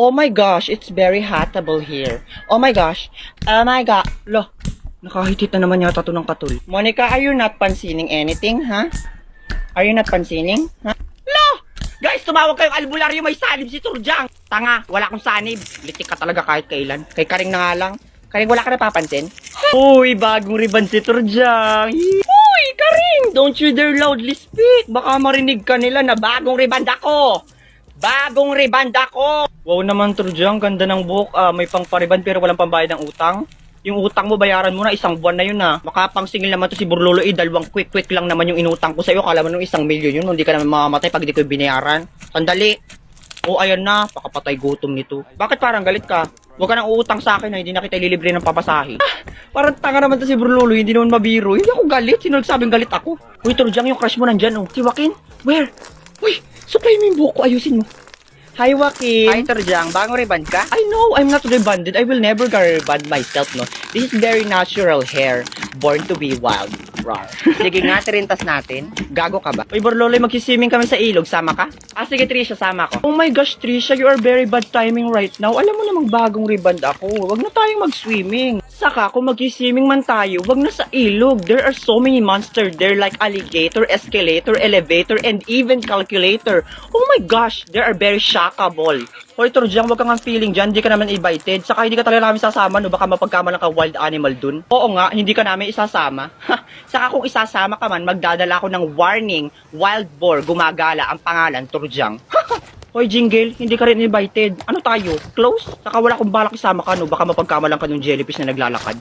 Oh my gosh, it's very hotable here. Oh my gosh. Oh my god. Lo, nakahitit na naman yata to ng katul. Monica, are you not pansining anything, ha? Are you not pansining? Ha? Lo! Guys, tumawag kayong albularyo, may sanib si Turjang. Tanga, wala akong sanib. Litik ka talaga kahit kailan. Kay Karing na nga lang. Karing, wala ka napapansin? Uy, bagong ribbon si Turjang. Uy, Karing! Don't you dare loudly speak. Baka marinig ka nila na bagong ribbon ako. Bagong ribbon ako. Wow naman, Turjang. Ganda ng buhok. May pang-pariban pero walang pambayad ng utang. Yung utang mo, bayaran mo na, 1 buwan na yun na. Makapang singil naman to si Burlolo, 2 quick lang naman yung inutang ko sa'yo. Kala mo nung 1 milyon yun, hindi ka naman mamamatay pag di ko binayaran. Sandali. O, ayan na, pakapatay gutom nito. Bakit parang galit ka? Huwag ka nang uutang sa akin na hindi na kita ililibre ng papasahe. Parang tanga naman to si Burlolo, hindi naman mabiro. Hindi ako galit, sino nagsabing galit ako? Uy, Turjang, yung crush mo nandyan, oh. Si Joaquin? Where? Uy, supply mo yung buhok ko, ayusin mo. Hi, Joaquin. Hi, Turjang. Bagong reband ka? I know, I'm not rebanded. I will never reband myself, no? This is very natural hair. Born to be wild. Rar. Sige nga, tirintas natin. Gago ka ba? Uy, Borloloy, magsisiming kami sa ilog. Sama ka? Sige, Trisha, sama ko. Oh my gosh, Trisha, you are very bad timing right now. Alam mo namang bagong reband ako. Wag na tayong mag-swimming. Saka, kung mag-swimming man tayo, wag na sa ilog. There are so many monsters there like alligator, escalator, elevator, and even calculator. Oh my gosh, they are very shockable. Hoy, Turjang, wag kang feeling dyan. Hindi ka naman invited. Saka hindi ka talaga namin sasama, no? Baka mapagkamalan ka wild animal dun. Oo nga, hindi ka namin isasama. Saka kung isasama ka man, magdadala ako ng warning. Wild boar, gumagala. Ang pangalan, Turjang. Hoy, Jingle, hindi ka rin invited. Ano tayo? Close? Saka wala akong balak isama ka, no? Baka mapagkamalan ka ng jellyfish na naglalakad.